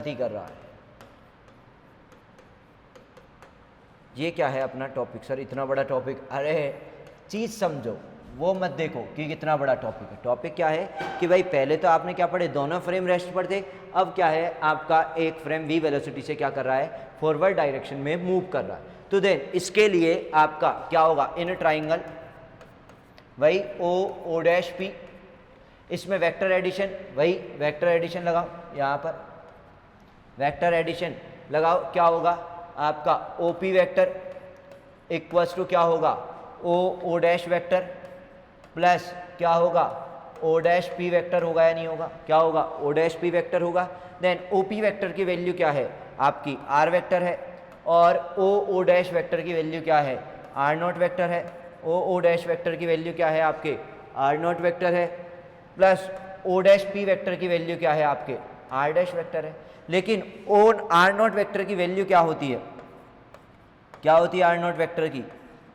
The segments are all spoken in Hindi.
गति कर रहा है। ये क्या है अपना टॉपिक सर, इतना बड़ा टॉपिक, अरे चीज़ समझो, वो मत देखो कि कितना बड़ा टॉपिक है। टॉपिक क्या है कि भाई पहले तो आपने क्या पढ़े, दोनों फ्रेम रेस्ट पर थे, अब क्या है आपका एक फ्रेम वी वेलोसिटी से क्या कर रहा है, फॉरवर्ड डायरेक्शन में मूव कर रहा है। तो देन इसके लिए आपका क्या होगा, इन ट्राइंगल वही ओ डैश पी, इसमें वेक्टर एडिशन, वही वेक्टर एडिशन लगाओ, यहाँ पर वेक्टर एडिशन लगाओ, क्या होगा आपका O P vector equals to क्या होगा ओ डैश वैक्टर प्लस क्या होगा ओ डैश पी वैक्टर होगा या नहीं होगा, क्या होगा ओ डैश पी वैक्टर होगा। देन ओ पी वैक्टर की वैल्यू क्या है आपकी आर वैक्टर है, और ओ डैश वैक्टर की वैल्यू क्या है आर नॉट वैक्टर है, ओ डैश वैक्टर की वैल्यू क्या है आपके आर नॉट वैक्टर है, plus O dash P vector की वैल्यू क्या है आपके आर डैश वैक्टर है। लेकिन ओ आर नॉट वैक्टर की वैल्यू क्या होती है, क्या होती है आर नॉट वैक्टर की,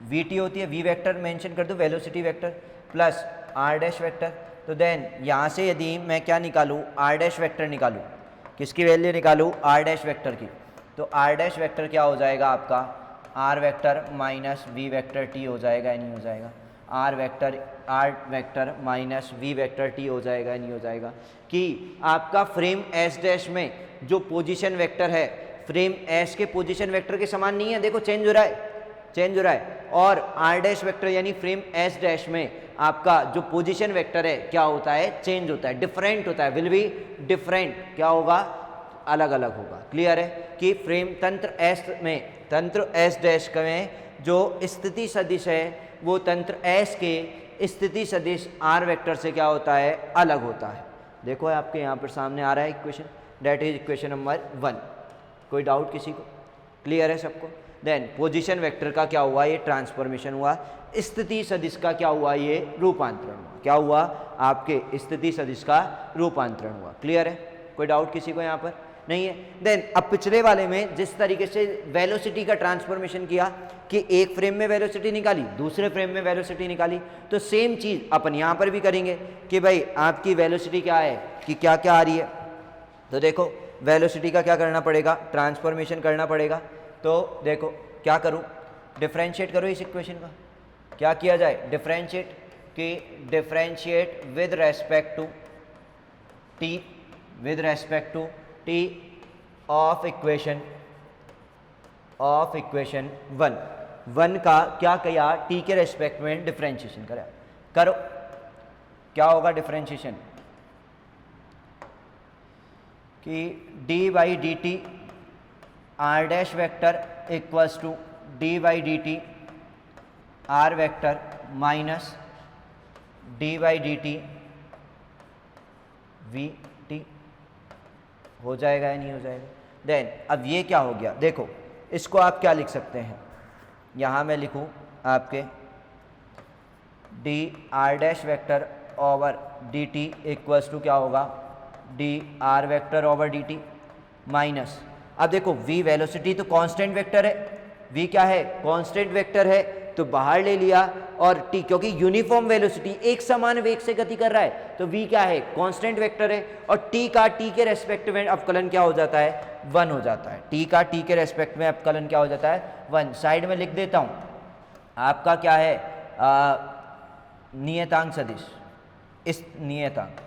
वी टी होती है, वी वैक्टर मेंशन कर दो velocity vector plus R dash vector. तो देन यहाँ से यदि मैं क्या निकालूँ, आर डैश वैक्टर निकालूँ, किसकी वैल्यू निकालूँ आर डैश वैक्टर की, तो आर डैश वैक्टर क्या हो जाएगा आपका R vector minus V vector T हो जाएगा या नहीं हो जाएगा, R vector minus V vector T हो जाएगा या नहीं हो जाएगा। कि आपका फ्रेम एस डैश में जो पोजीशन वेक्टर है फ्रेम एस के पोजीशन वेक्टर के समान नहीं है, देखो चेंज हो रहा है, चेंज हो रहा है, और आर डैश वेक्टर यानी फ्रेम एस डैश में आपका जो पोजीशन वेक्टर है क्या होता है, चेंज होता है, डिफरेंट होता है, विल बी डिफरेंट, क्या होगा अलग अलग होगा। क्लियर है कि फ्रेम तंत्र एस में, तंत्र एस डैश में जो स्थिति सदिश है वो तंत्र एस के स्थिति सदिश आर वेक्टर से क्या होता है, अलग होता है। देखो आपके यहाँ पर सामने आ रहा है equation, that is equation number 1। कोई डाउट किसी को, क्लियर है सबको। देन पोजीशन वेक्टर का क्या हुआ, ये ट्रांसफॉर्मेशन हुआ, स्थिति सदिश का क्या हुआ, ये रूपांतरण हुआ, क्या हुआ आपके स्थिति सदिश का रूपांतरण हुआ। क्लियर है, कोई डाउट किसी को यहाँ पर नहीं है। देन अब पिछले वाले में जिस तरीके से वेलोसिटी का ट्रांसफॉर्मेशन किया कि एक फ्रेम में वेलोसिटी निकाली दूसरे फ्रेम में वेलोसिटी निकाली, तो सेम चीज़ अपन यहाँ पर भी करेंगे कि भाई आपकी वेलोसिटी क्या है कि क्या क्या आ रही है। तो देखो वेलोसिटी का क्या करना पड़ेगा, ट्रांसफॉर्मेशन करना पड़ेगा। तो देखो क्या करूँ, डिफरेंशिएट करो इस इक्वेशन का, क्या किया जाए डिफरेंशिएट, कि differentiate with respect to T, with respect to T of equation 1 का क्या किया, टी के रेस्पेक्ट में डिफरेंशिएशन करा, करो क्या होगा डिफरेंशिएशन, कि D by D T R dash vector equals to D by D T R vector minus D by D T V T हो जाएगा या नहीं हो जाएगा। देन अब ये क्या हो गया, देखो इसको आप क्या लिख सकते हैं, यहाँ मैं लिखूँ आपके D R dash vector over D T equals to क्या होगा D R vector over D T minus, अब देखो v वेलोसिटी तो कांस्टेंट वेक्टर है, v क्या है कांस्टेंट वेक्टर है, तो बाहर ले लिया, और t क्योंकि यूनिफॉर्म वेलोसिटी एक समान वेग से गति कर रहा है तो v क्या है कांस्टेंट वेक्टर है, और t का t के रेस्पेक्ट में अवकलन क्या हो जाता है 1 हो जाता है, t का t के रेस्पेक्ट में अवकलन क्या हो जाता है 1। साइड में लिख देता हूँ आपका क्या है नियतांक सदिश, इस नियतांक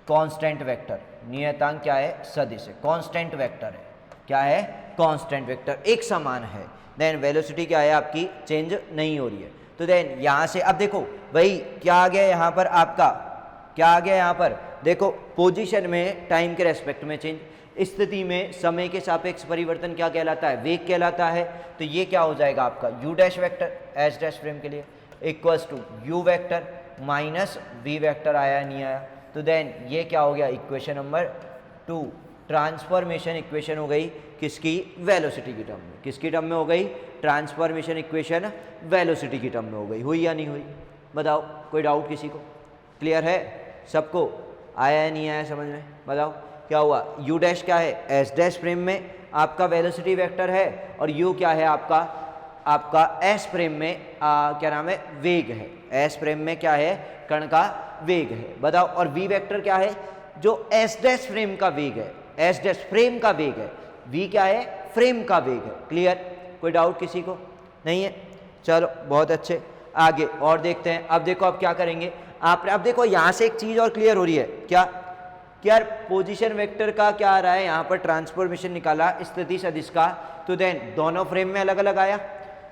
कांस्टेंट वेक्टर, नियतांक क्या है सदिश है, कांस्टेंट वेक्टर है, क्या है कांस्टेंट वेक्टर एक समान है। देन वेलोसिटी क्या है आपकी चेंज नहीं हो रही है। तो देन यहाँ से अब देखो भाई क्या आ गया यहाँ पर आपका, क्या आ गया यहाँ पर, देखो पोजीशन में टाइम के रेस्पेक्ट में चेंज, स्थिति में समय के सापेक्ष परिवर्तन क्या कहलाता है वेग कहलाता है। तो ये क्या हो जाएगा आपका u dash vector S dash frame के लिए equals to u vector minus v vector, आया नहीं आया। तो देन ये क्या हो गया इक्वेशन नंबर 2, ट्रांसफॉर्मेशन इक्वेशन हो गई किसकी वेलोसिटी की टर्म में, किसकी टर्म में हो गई ट्रांसफॉर्मेशन इक्वेशन वेलोसिटी की टर्म में हो गई, हुई या नहीं हुई बताओ, कोई डाउट किसी को, क्लियर है सबको, आया या नहीं आया समझ में, बताओ क्या हुआ। u डैश क्या है एस डैश फ्रेम में आपका वेलोसिटी वेक्टर है, और u क्या है आपका एस फ्रेम में क्या नाम है वेग है, एस फ्रेम में क्या है कण का वेग है, बताओ। और v वेक्टर क्या है जो एस डैश फ्रेम का वेग है, एस डैश फ्रेम का वेग है, वी क्या है, फ्रेम का वेग है। क्लियर, कोई डाउट किसी को नहीं है? चलो बहुत अच्छे, आगे और देखते हैं। अब देखो अब क्या करेंगे आप, अब देखो यहाँ से एक चीज और क्लियर हो रही है क्या कि यार पोजीशन वेक्टर का क्या आ रहा है, यहाँ पर ट्रांसफॉर्मेशन निकाला स्थिति सदिश का, तो देन दोनों फ्रेम में अलग अलग आया।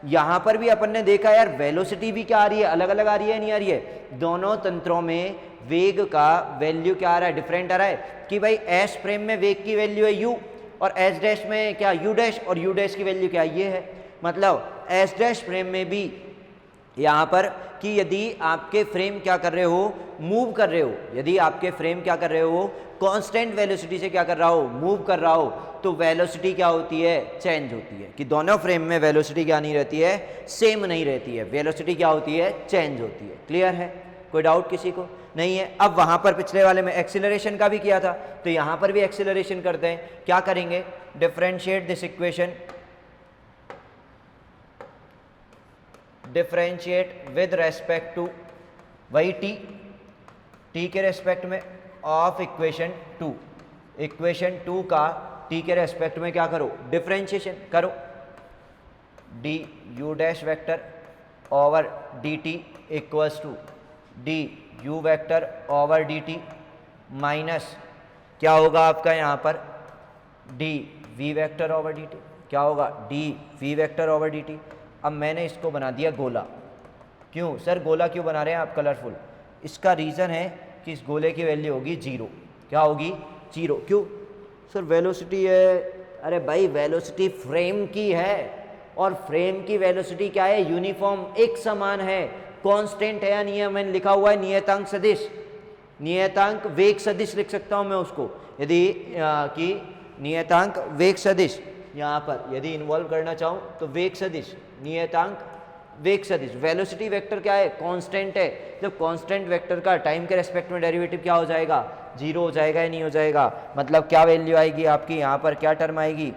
यहाँ पर भी अपन ने देखा यार वेलोसिटी भी क्या आ रही है, अलग अलग आ रही है, नहीं आ रही है? दोनों तंत्रों में वेग का वैल्यू क्या आ रहा है, डिफरेंट आ रहा है कि भाई एस फ्रेम में वेग की वैल्यू है u और एस डैश में क्या u डैश, और u डैश की वैल्यू क्या ये है। मतलब एस डैश फ्रेम में भी यहाँ पर कि यदि आपके फ्रेम क्या कर रहे हो, मूव कर रहे हो, यदि आपके फ्रेम क्या कर रहे हो, कांस्टेंट वेलोसिटी से क्या कर रहा हो, मूव कर रहा हो, तो वेलोसिटी क्या होती है, चेंज होती है। कि दोनों फ्रेम में वेलोसिटी क्या नहीं रहती है, सेम नहीं रहती है, वेलोसिटी क्या होती है, चेंज होती है। क्लियर है, कोई डाउट किसी को नहीं है? अब वहां पर पिछले वाले में एक्सीलरेशन का भी किया था, तो यहाँ पर भी एक्सीलरेशन करते हैं। क्या करेंगे, differentiate this equation, differentiate with respect to वही टी के रेस्पेक्ट में ऑफ इक्वेशन 2, इक्वेशन 2 का टी के रेस्पेक्ट में क्या करो, डिफरेंशिएशन करो। D U dash vector over D T equals to D U vector over D T minus क्या होगा आपका यहाँ पर D V vector over D T, क्या होगा, D V vector over D T. अब मैंने इसको बना दिया गोला। क्यों सर गोला क्यों बना रहे हैं आप कलरफुल? इसका रीज़न है कि इस गोले की वैल्यू होगी 0। क्या होगी, 0। क्यों सर, वेलोसिटी है। अरे भाई वेलोसिटी फ्रेम की है और फ्रेम की वेलोसिटी क्या है, यूनिफॉर्म, एक समान है, कांस्टेंट है या नहीं है? मैंने लिखा हुआ है नियतांक सदिश, नियतांक वेग सदिश लिख सकता हूं मैं उसको, यदि कि नियतांक वेग सदिश यहाँ पर यदि इन्वॉल्व करना चाहूँ तो वेग सदिश, नियतांक वेग सदिश। वेलोसिटी वेक्टर क्या है, कांस्टेंट है। जब कांस्टेंट वेक्टर का टाइम के रेस्पेक्ट में डेरिवेटिव क्या हो जाएगा, 0 हो जाएगा या नहीं हो जाएगा? मतलब क्या वैल्यू आएगी आपकी यहाँ पर, क्या टर्म आएगी,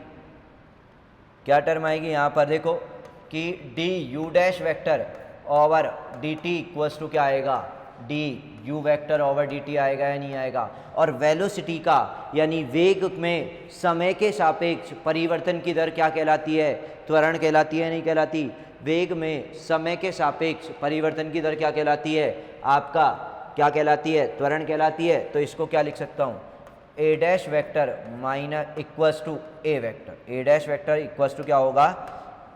क्या टर्म आएगी यहाँ पर देखो कि D U dash vector over D T equals to क्या आएगा, D U vector over D T आएगा या नहीं आएगा? और वेलोसिटी का यानी वेग में समय के सापेक्ष परिवर्तन की दर क्या कहलाती है, त्वरण कहलाती है, नहीं कहलाती? वेग में समय के सापेक्ष परिवर्तन की दर क्या कहलाती है, आपका क्या कहलाती है, त्वरण कहलाती है। तो इसको क्या लिख सकता हूँ, A dash vector minus equals to A vector, A dash vector equals to क्या होगा,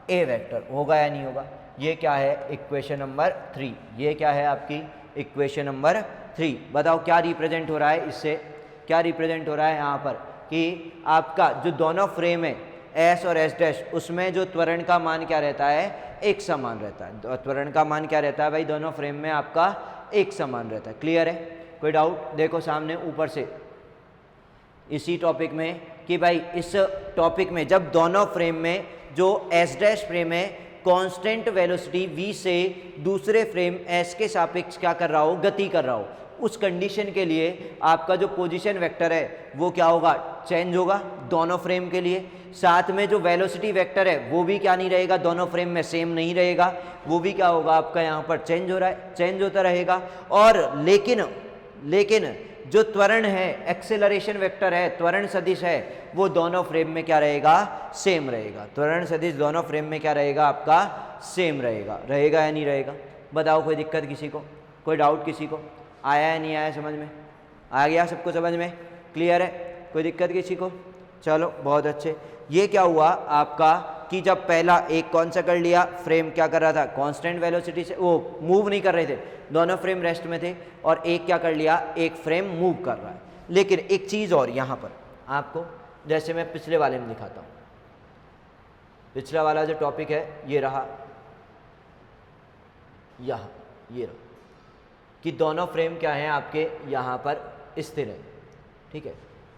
ए वेक्टर। होगा या नहीं होगा? ये क्या है, इक्वेशन नंबर 3। ये क्या है आपकी इक्वेशन नंबर 3। बताओ क्या रिप्रेजेंट हो रहा है इससे, क्या रिप्रेजेंट हो रहा है यहाँ पर कि आपका जो दोनों फ्रेम है एस और एस डैश, उसमें जो त्वरण का मान क्या रहता है, एक समान रहता है। त्वरण का मान क्या रहता है भाई, दोनों फ्रेम में आपका एक समान रहता है। क्लियर है, कोई डाउट? देखो सामने ऊपर से इसी टॉपिक में कि भाई इस टॉपिक में जब दोनों फ्रेम में जो एस डैश फ्रेम है कांस्टेंट वेलोसिटी v से दूसरे फ्रेम s के सापेक्ष क्या कर रहा हो, गति कर रहा हो, उस कंडीशन के लिए आपका जो पोजीशन वेक्टर है वो क्या होगा, चेंज होगा दोनों फ्रेम के लिए। साथ में जो वेलोसिटी वेक्टर है वो भी क्या नहीं रहेगा, दोनों फ्रेम में सेम नहीं रहेगा, वो भी क्या होगा आपका यहाँ पर चेंज हो रहा है, चेंज होता रहेगा। और लेकिन जो त्वरण है, एक्सेलरेशन वेक्टर है, त्वरण सदिश है, वो दोनों फ्रेम में क्या रहेगा, सेम रहेगा। त्वरण सदिश दोनों फ्रेम में क्या रहेगा आपका, सेम रहेगा। रहेगा या नहीं रहेगा? बताओ, कोई दिक्कत किसी को, कोई डाउट किसी को? आया या नहीं आया समझ में? आ गया सबको समझ में? क्लियर है, कोई दिक्कत किसी को? चलो बहुत अच्छे। ये क्या हुआ आपका कि जब पहला एक कौन सा कर लिया, फ्रेम क्या कर रहा था, कांस्टेंट वेलोसिटी से वो मूव नहीं कर रहे थे, दोनों फ्रेम रेस्ट में थे, और एक क्या कर लिया, एक फ्रेम मूव कर रहा है। लेकिन एक चीज़ और यहाँ पर आपको, जैसे मैं पिछले वाले में दिखाता हूँ, पिछला वाला जो टॉपिक है ये रहा, यहाँ ये रहा कि दोनों फ्रेम क्या हैं आपके यहाँ पर स्थिर है, ठीक है,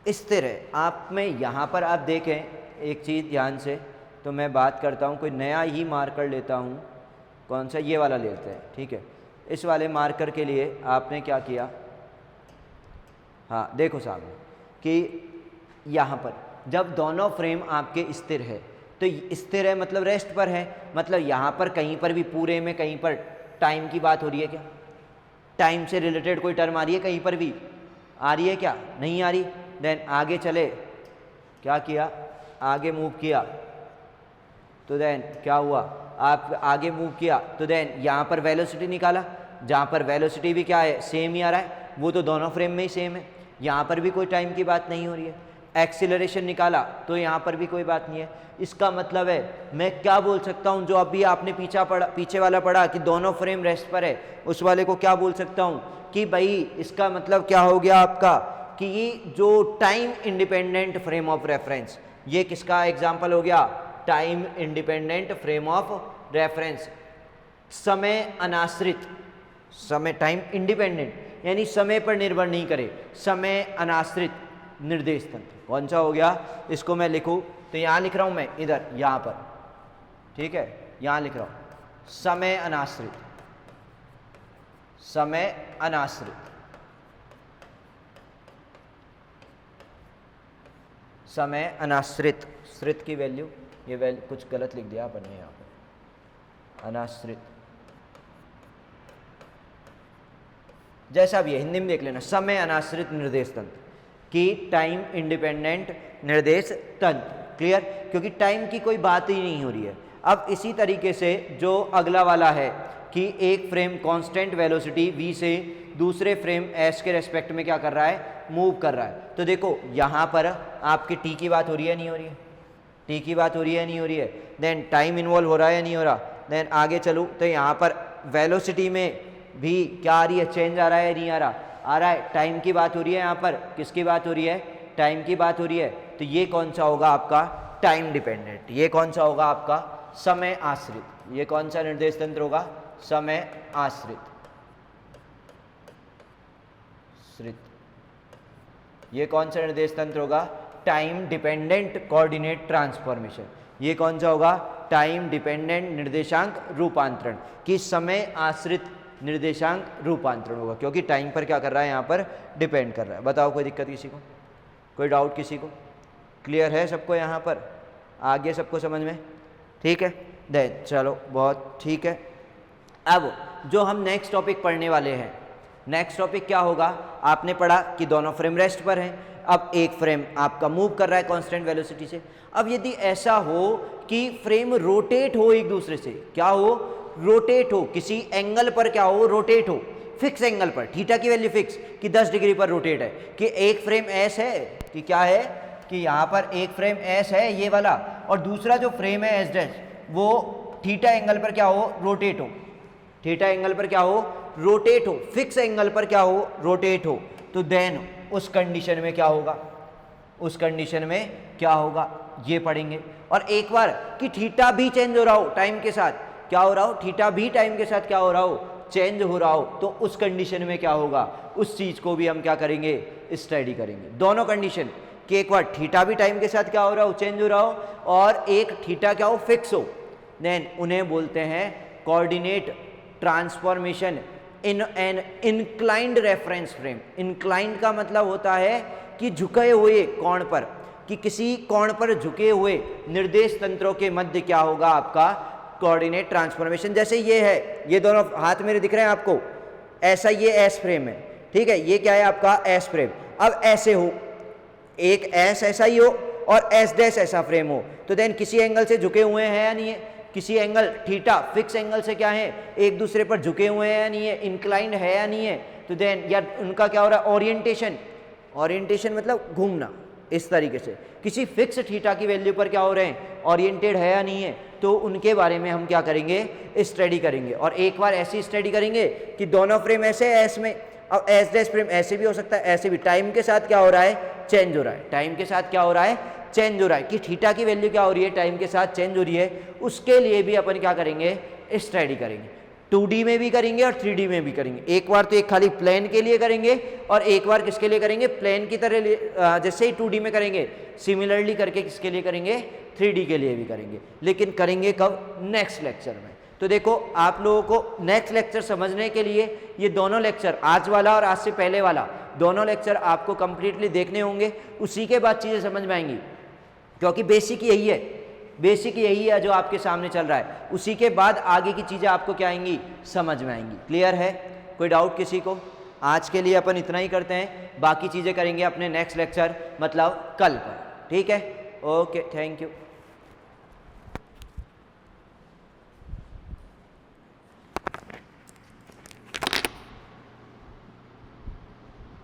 स्थिर है। आप में यहाँ पर आप देखें एक चीज़ ध्यान से, तो मैं बात करता हूँ, कोई नया ही मार्कर लेता हूँ, कौन सा, ये वाला लेते हैं, ठीक है। इस वाले मार्कर के लिए आपने क्या किया, हाँ देखो सामने कि यहाँ पर जब दोनों फ्रेम आपके स्थिर है, तो स्थिर है मतलब रेस्ट पर है, मतलब यहाँ पर कहीं पर भी पूरे में कहीं पर टाइम की बात हो रही है क्या, टाइम से रिलेटेड कोई टर्म आ रही है कहीं पर भी, आ रही है क्या? नहीं आ रही। देन आगे चले, क्या किया? आगे मूव किया, तो देन क्या हुआ? आप आगे मूव किया तो देन यहाँ पर वेलोसिटी निकाला, जहाँ पर वेलोसिटी भी क्या है? सेम ही आ रहा है, वो तो दोनों फ्रेम में ही सेम है, यहाँ पर भी कोई टाइम की बात नहीं हो रही है। एक्सीलरेशन निकाला तो यहाँ पर भी कोई बात नहीं है। इसका मतलब है मैं क्या बोल सकता हूँ, जो अभी आपने पीछे वाला पढ़ा कि दोनों फ्रेम रेस्ट पर है, उस वाले को क्या बोल सकता हूँ कि भाई इसका मतलब क्या हो गया आपका कि ये जो time independent frame of reference, ये किसका एग्जाम्पल हो गया? Time independent frame of reference. समय अनाश्रित, समय टाइम इंडिपेंडेंट यानी समय पर निर्भर नहीं करे, समय अनाश्रित निर्देश तंत्र कौन सा हो गया? इसको मैं लिखूं तो यहां लिख रहा हूं मैं, इधर यहां पर, ठीक है, यहां लिख रहा हूं समय अनाश्रित, समय अनाश्रित, समय अनाश्रित। श्रित की वैल्यू, ये वैल्यू कुछ गलत लिख दिया अपन ने यहाँ पर, अनाश्रित जैसा भी है हिंदी में देख लेना, समय अनाश्रित निर्देश तंत्र की टाइम इंडिपेंडेंट निर्देश तंत्र। क्लियर? क्योंकि टाइम की कोई बात ही नहीं हो रही है। अब इसी तरीके से जो अगला वाला है कि एक फ्रेम कांस्टेंट वेलोसिटी v से दूसरे फ्रेम s के रेस्पेक्ट में क्या कर रहा है? मूव कर रहा है। तो देखो यहाँ पर आपकी t की बात हो रही है नहीं हो रही है? t की बात हो रही है नहीं हो रही है? देन टाइम इन्वॉल्व हो रहा है या नहीं हो रहा? देन आगे चलूँ तो यहाँ पर वेलोसिटी में भी क्या आ रही है? चेंज आ रहा है या नहीं आ रहा? आ रहा है। टाइम की बात हो रही है, यहाँ पर किसकी बात हो रही है? टाइम की बात हो रही है। तो ये कौन सा होगा आपका? Time dependent. ये कौन सा होगा आपका? समय आश्रित। ये कौन सा निर्देश तंत्र होगा? समय आश्रित। ये कौन सा निर्देश तंत्र होगा? Time dependent coordinate transformation. ये कौन सा होगा? टाइम डिपेंडेंट निर्देशांक रूपांतरण की समय आश्रित निर्देशांक रूपांतरण होगा, क्योंकि टाइम पर क्या कर रहा है? यहाँ पर डिपेंड कर रहा है। बताओ कोई दिक्कत किसी को? कोई डाउट किसी को? क्लियर है सबको यहाँ पर? आगे सबको समझ में? ठीक है, देन चलो बहुत ठीक है। अब जो हम नेक्स्ट टॉपिक पढ़ने वाले हैं, नेक्स्ट टॉपिक क्या होगा? आपने पढ़ा कि दोनों फ्रेम रेस्ट पर हैं। अब एक फ्रेम आपका मूव कर रहा है कांस्टेंट वेलोसिटी से। अब यदि ऐसा हो कि फ्रेम रोटेट हो एक दूसरे से, क्या हो? रोटेट हो, किसी एंगल पर क्या हो? रोटेट हो, फिक्स एंगल पर, थीटा की वैल्यू फिक्स कि 10 डिग्री पर रोटेट है, कि एक फ्रेम एस है कि क्या है कि यहाँ पर एक फ्रेम एस है ये वाला, और दूसरा जो फ्रेम है एस डैश वो थीटा एंगल पर क्या हो? रोटेट हो, थीटा एंगल पर क्या हो? रोटेट हो, फिक्स एंगल पर क्या हो? रोटेट हो। तो देन उस कंडीशन में क्या होगा? उस कंडीशन में क्या होगा ये पढ़ेंगे। और एक बार कि थीटा भी चेंज हो रहा हो टाइम के साथ, क्या हो रहा हो? थीटा भी टाइम के साथ क्या हो रहा हो? चेंज हो रहा हो, तो उस कंडीशन में क्या होगा? उस चीज को भी हम क्या करेंगे? स्टडी करेंगे। दोनों कंडीशन कि एक बार थीटा भी टाइम के साथ क्या हो रहा हो? चेंज हो रहा हो, और एक थीटा क्या हो? फिक्स हो। देन उन्हें बोलते हैं coordinate transformation in an inclined reference frame. Inclined का मतलब होता है कि झुके हुए कोण पर, कि किसी कोण पर झुके हुए निर्देश तंत्रों के मध्य क्या होगा आपका? Coordinate transformation. जैसे ये है, ये दोनों हाथ मेरे दिख रहे हैं आपको, ऐसा ये एस फ्रेम है, ठीक है, ये क्या है आपका? S frame. अब ऐसे हो, एक एस ऐसा ही हो और एस डैश ऐसा फ्रेम हो, तो देन किसी एंगल से झुके हुए हैं या नहीं है? किसी एंगल थीटा फिक्स एंगल से क्या है? एक दूसरे पर झुके हुए हैं या नहीं है? इंक्लाइंड है या नहीं है? तो देन या उनका क्या हो रहा है? ओरिएंटेशन। ओरिएंटेशन मतलब घूमना, इस तरीके से किसी फिक्स थीटा की वैल्यू पर क्या हो रहे हैं? ओरिएंटेड है या नहीं है? तो उनके बारे में हम क्या करेंगे? स्टडी करेंगे। और एक बार ऐसी स्टडी करेंगे कि दोनों फ्रेम ऐसे एस में, अब एस डैश फ्रेम ऐसे भी हो सकता है, ऐसे भी, टाइम के साथ क्या हो रहा है? चेंज हो रहा है। टाइम के साथ क्या हो रहा है? चेंज हो रहा है, कि थीटा की वैल्यू क्या हो रही है? टाइम के साथ चेंज हो रही है। उसके लिए भी अपन क्या करेंगे? स्टडी करेंगे। 2D में भी करेंगे और 3D में भी करेंगे। एक बार तो एक खाली प्लेन के लिए करेंगे, और एक बार किसके लिए करेंगे? प्लेन की तरह जैसे ही 2D में करेंगे, सिमिलरली करके किसके लिए करेंगे? 3D के लिए भी करेंगे। लेकिन करेंगे कब? नेक्स्ट लेक्चर में। तो देखो आप लोगों को नेक्स्ट लेक्चर समझने के लिए ये दोनों लेक्चर, आज वाला और आज से पहले वाला, दोनों लेक्चर आपको कंप्लीटली देखने होंगे। उसी के बाद चीज़ें समझ में आएंगी, क्योंकि बेसिक यही है, बेसिक यही है जो आपके सामने चल रहा है। उसी के बाद आगे की चीज़ें आपको क्या आएंगी? समझ में आएंगी। क्लियर है? कोई डाउट किसी को? आज के लिए अपन इतना ही करते हैं। बाकी चीज़ें करेंगे अपने नेक्स्ट लेक्चर मतलब कल पर, ठीक है। Okay, thank you.